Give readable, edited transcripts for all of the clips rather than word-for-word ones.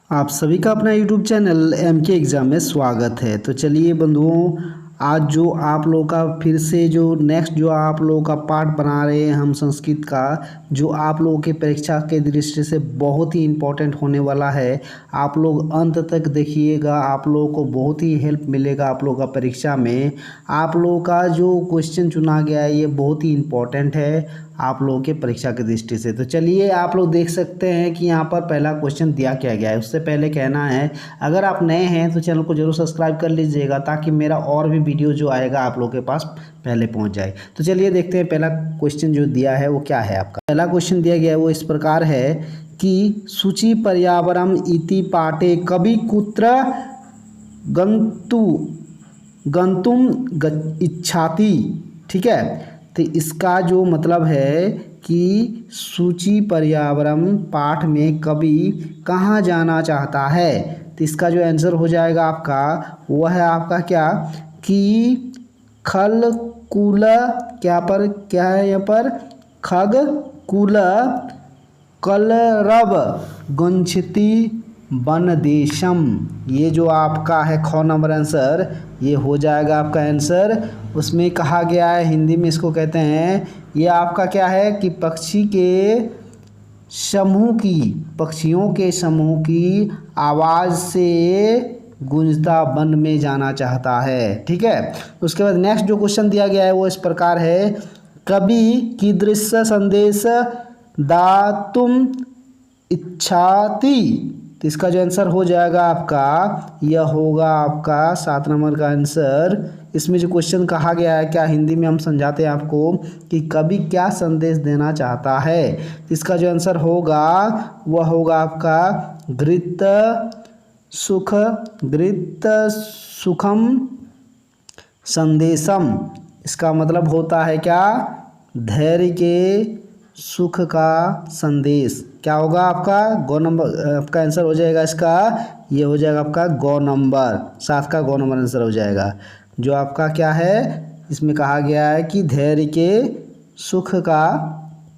आप सभी का अपना YouTube चैनल MK एग्ज़ाम में स्वागत है। तो चलिए बंधुओं, आज जो आप लोगों का फिर से जो नेक्स्ट जो आप लोगों का पार्ट बना रहे हैं हम संस्कृत का, जो आप लोगों के परीक्षा के दृष्टि से बहुत ही इम्पोर्टेंट होने वाला है। आप लोग अंत तक देखिएगा, आप लोगों को बहुत ही हेल्प मिलेगा आप लोगों का परीक्षा में। आप लोगों का जो क्वेश्चन चुना गया है ये बहुत ही इम्पोर्टेंट है आप लोगों के परीक्षा की दृष्टि से। तो चलिए आप लोग देख सकते हैं कि यहाँ पर पहला क्वेश्चन दिया क्या गया है। उससे पहले कहना है, अगर आप नए हैं तो चैनल को जरूर सब्सक्राइब कर लीजिएगा ताकि मेरा और भी वीडियो जो आएगा आप लोगों के पास पहले पहुँच जाए। तो चलिए देखते हैं पहला क्वेश्चन जो दिया है वो क्या है। आपका पहला क्वेश्चन दिया गया है वो इस प्रकार है कि सूचि पर्यावरणम इति पाठे कवि कुत्र गंतुम इच्छाति। ठीक है, तो इसका जो मतलब है कि सूचि पर्यावरण पाठ में कवि कहाँ जाना चाहता है। तो इसका जो आंसर हो जाएगा आपका वह है आपका क्या कि खल कुल क्या है यहाँ पर खग कुल कलरव गुंछति वन देशम। ये जो आपका है ख नंबर आंसर ये हो जाएगा आपका आंसर। उसमें कहा गया है हिंदी में इसको कहते हैं, ये आपका क्या है कि पक्षियों के समूह की आवाज़ से गूंजता वन में जाना चाहता है। ठीक है, उसके बाद नेक्स्ट जो क्वेश्चन दिया गया है वो इस प्रकार है, कवि कीदृश संदेश दातुम इच्छाति। तो इसका जो आंसर हो जाएगा आपका यह होगा आपका 7 नंबर का आंसर। इसमें जो क्वेश्चन कहा गया है क्या हिंदी में हम समझाते हैं आपको कि कवि क्या संदेश देना चाहता है। तो इसका जो आंसर होगा वह होगा आपका घृत सुखम संदेशम। इसका मतलब होता है क्या धैर्य के सुख का संदेश। क्या होगा आपका गौ नंबर आपका आंसर हो जाएगा इसका, ये हो जाएगा आपका गौ नंबर 7 का गौ नंबर आंसर हो जाएगा। जो आपका क्या है इसमें कहा गया है कि धैर्य के सुख का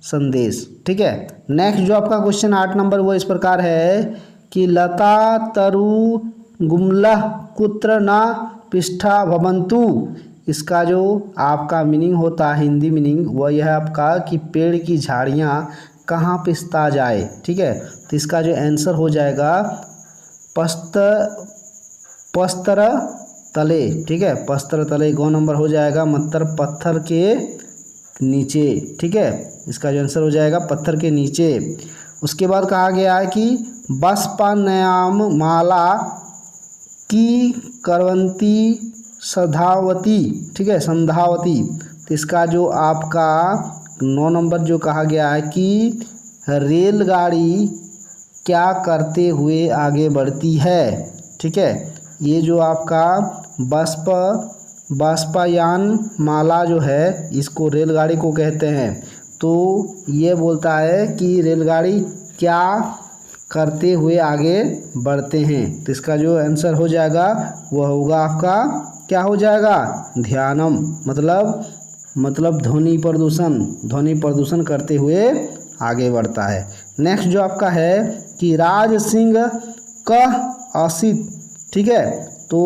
संदेश। ठीक है, नेक्स्ट जो आपका क्वेश्चन 8 नंबर वो इस प्रकार है कि लता तरु गुमलह कुत्र न पिष्ठा भवन्तु। इसका जो आपका मीनिंग होता है हिंदी मीनिंग वह यह है आपका कि पेड़ की झाड़ियाँ कहाँ पिसता जाए। ठीक है, तो इसका जो आंसर हो जाएगा पस्तर तले। ठीक है, पस्तर तले गौ नंबर हो जाएगा, मतलब पत्थर के नीचे। ठीक है, इसका जो आंसर हो जाएगा पत्थर के नीचे। उसके बाद कहा गया है कि बस्पनयाम माला की करवंती सधावती। ठीक है, संधावती। तो इसका जो आपका 9 नंबर जो कहा गया है कि रेलगाड़ी क्या करते हुए आगे बढ़ती है। ठीक है, ये जो आपका बाष्पयान माला जो है इसको रेलगाड़ी को कहते हैं। तो ये बोलता है कि रेलगाड़ी क्या करते हुए आगे बढ़ते हैं। तो इसका जो आंसर हो जाएगा वह होगा आपका क्या हो जाएगा ध्यानम, मतलब ध्वनि प्रदूषण करते हुए आगे बढ़ता है। नेक्स्ट जो आपका है कि राज सिंह कह असित। ठीक है, तो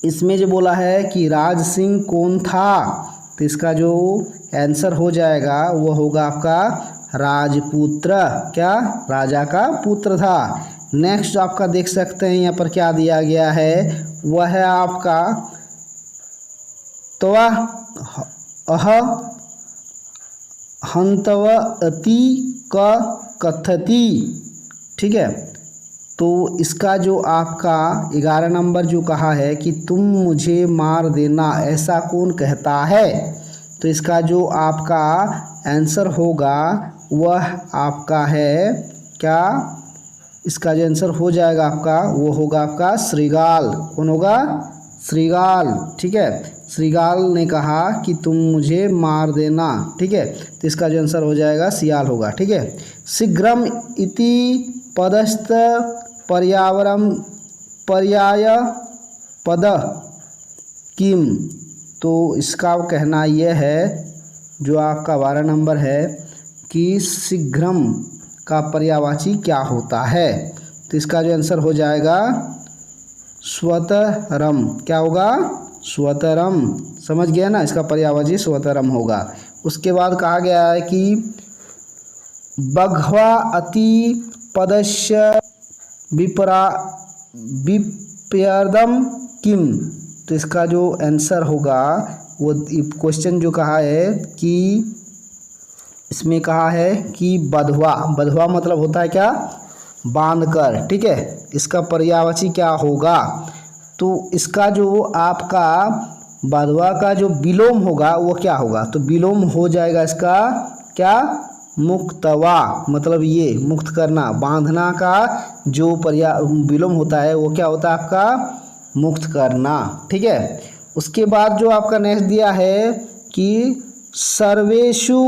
इसमें जो बोला है कि राज सिंह कौन था, तो इसका जो आंसर हो जाएगा वो होगा आपका राजपुत्र। क्या राजा का पुत्र था। नेक्स्ट आपका देख सकते हैं यहाँ पर क्या दिया गया है वह है आपका त्वा अह हंतवती क कथति। ठीक है, तो इसका जो आपका 11 नंबर जो कहा है कि तुम मुझे मार देना ऐसा कौन कहता है। तो इसका जो आपका आंसर होगा वह आपका है क्या, इसका जो आंसर हो जाएगा आपका वो होगा आपका श्रीगाल। कौन होगा श्रीगाल। ठीक है, श्रीगाल ने कहा कि तुम मुझे मार देना। ठीक है, तो इसका जो आंसर हो जाएगा सियाल होगा। ठीक है, शीघ्रम इति पदस्थ पर्यावरण पर्याय पद किम। तो इसका कहना यह है जो आपका 12 नंबर है कि शीघ्रम का पर्यायवाची क्या होता है। तो इसका जो आंसर हो जाएगा स्वतरम। क्या होगा? स्वतरम। समझ गया ना, इसका पर्यायवाची स्वतरम होगा। उसके बाद कहा गया है कि बघ्वा अति पदस्य विपर्यदम किम। तो इसका जो आंसर होगा वो क्वेश्चन जो कहा है कि इसमें कहा है कि बधवा, बधवा मतलब होता है क्या? बांधकर। ठीक है, इसका पर्यायवाची क्या होगा? तो इसका जो आपका बधवा का जो विलोम होगा वो क्या होगा? तो विलोम हो जाएगा इसका क्या? मुक्तवा। मतलब ये मुक्त करना, बांधना का जो विलोम होता है वो क्या होता है आपका? मुक्त करना। ठीक है, उसके बाद जो आपका नेक्स्ट दिया है कि सर्वेषु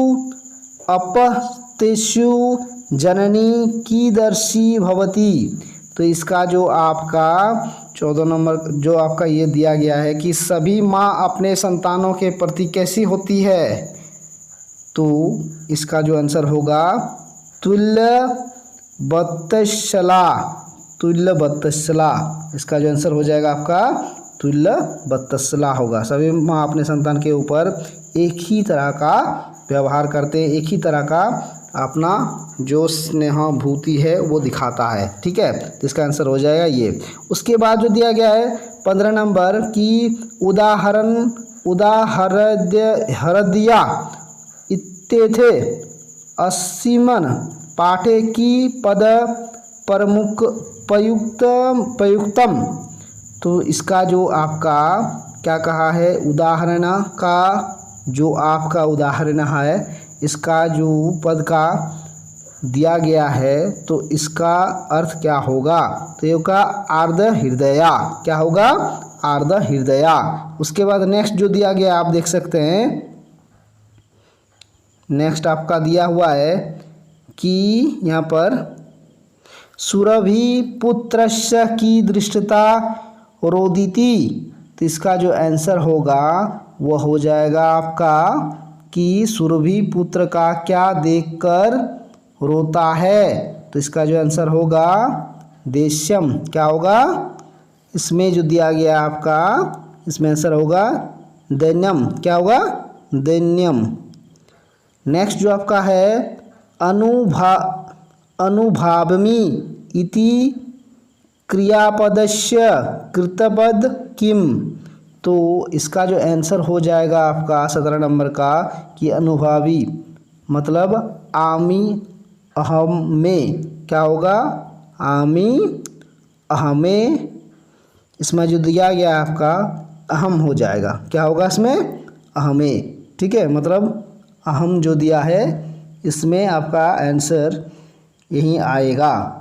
अपत्येषु जननी कीदर्शी भवति। तो इसका जो आपका 14 नंबर जो आपका ये दिया गया है कि सभी माँ अपने संतानों के प्रति कैसी होती है। तो इसका जो आंसर होगा तुल्यबत्तशला। तुल्यबत्तशला इसका जो आंसर हो जाएगा आपका तुल्यबत्तशला होगा। सभी माँ अपने संतान के ऊपर एक ही तरह का व्यवहार करते हैं, एक ही तरह का अपना जो स्नेहाभूति है वो दिखाता है। ठीक है, तो इसका आंसर हो जाएगा ये। उसके बाद जो दिया गया है 15 नंबर की हरदिया इत्येथे अस्मिन् पाठे की पद प्रयुक्तम। तो इसका जो आपका क्या कहा है? उदाहरण का जो आपका उदाहरण है, इसका जो पद का दिया गया है तो इसका अर्थ क्या होगा? तो ये होगा आर्द हृदया। क्या होगा? आर्द हृदया। उसके बाद नेक्स्ट जो दिया गया आप देख सकते हैं, नेक्स्ट आपका दिया हुआ है कि यहाँ पर सुरभि पुत्रस्य की दृष्टता रोदिति। तो इसका जो आंसर होगा वो हो जाएगा आपका कि सुरभि पुत्र का क्या देखकर रोता है। तो इसका जो आंसर होगा देश्यम। क्या होगा? इसमें जो दिया गया आपका इसमें आंसर होगा दैन्यम। क्या होगा? दैन्यम। नेक्स्ट जो आपका है अनुभावमी इति क्रियापदस्य कृतपद किम। तो इसका जो आंसर हो जाएगा आपका 17 नंबर का कि अनुभावी मतलब आमी अहम में। क्या होगा? आमी अहमे। इसमें जो दिया गया आपका अहम हो जाएगा। क्या होगा इसमें? अहमे। ठीक है, मतलब अहम जो दिया है इसमें आपका आंसर यही आएगा,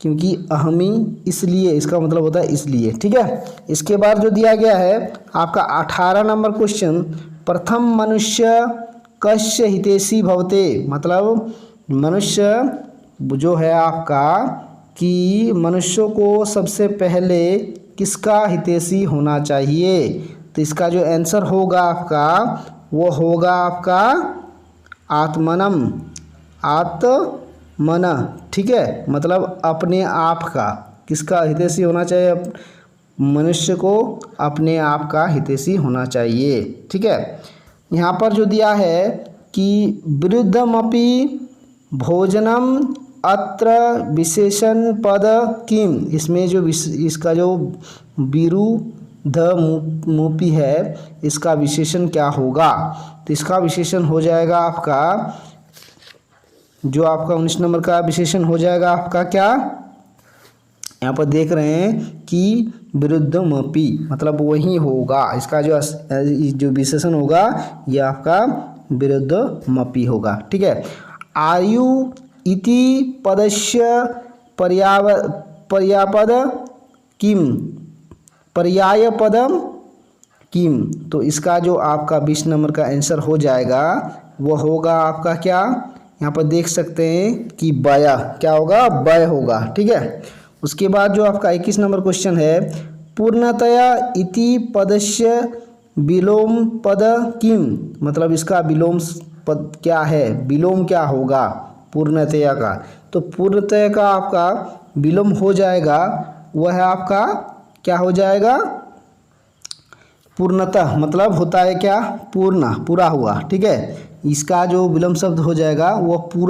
क्योंकि अहमी इसलिए, इसका मतलब होता है इसलिए। ठीक है, इसके बाद जो दिया गया है आपका 18 नंबर क्वेश्चन, प्रथम मनुष्य कस्य हितैषी भवते। मतलब मनुष्य जो है आपका कि मनुष्यों को सबसे पहले किसका हितैषी होना चाहिए। तो इसका जो आंसर होगा आपका वो होगा आपका आत्मनम। आत्मन। ठीक है, मतलब अपने आप का किसका हितैषी होना चाहिए? मनुष्य को अपने आप का हितैषी होना चाहिए। ठीक है, यहाँ पर जो दिया है कि विरुद्धमपि भोजनम अत्र विशेषण पद किम। इसमें जो इसका जो विरुद्धमपि है इसका विशेषण क्या होगा? तो इसका विशेषण हो जाएगा आपका जो आपका 19 नंबर का विशेषण हो जाएगा आपका क्या? यहाँ पर देख रहे हैं कि विरुद्धमपि मतलब वही होगा। इसका जो विशेषण होगा ये आपका विरुद्धमपि होगा। ठीक है, आयु इति पदस्य पर्यायपद किम। पर्यायपदम किम। तो इसका जो आपका 20 नंबर का आंसर हो जाएगा वो होगा आपका क्या? यहाँ पर देख सकते हैं कि बय। क्या होगा? बय होगा। ठीक है, उसके बाद जो आपका 21 नंबर क्वेश्चन है, पूर्णतया इति पदस्य विलोम पद किम। मतलब इसका विलोम पद क्या है? विलोम क्या होगा पूर्णतया का? तो पूर्णतया का आपका विलोम हो जाएगा वह है आपका क्या हो जाएगा, पूर्णतः, मतलब होता है क्या, पूरा हुआ। ठीक है, इसका जो विलोम शब्द हो जाएगा वह पूरा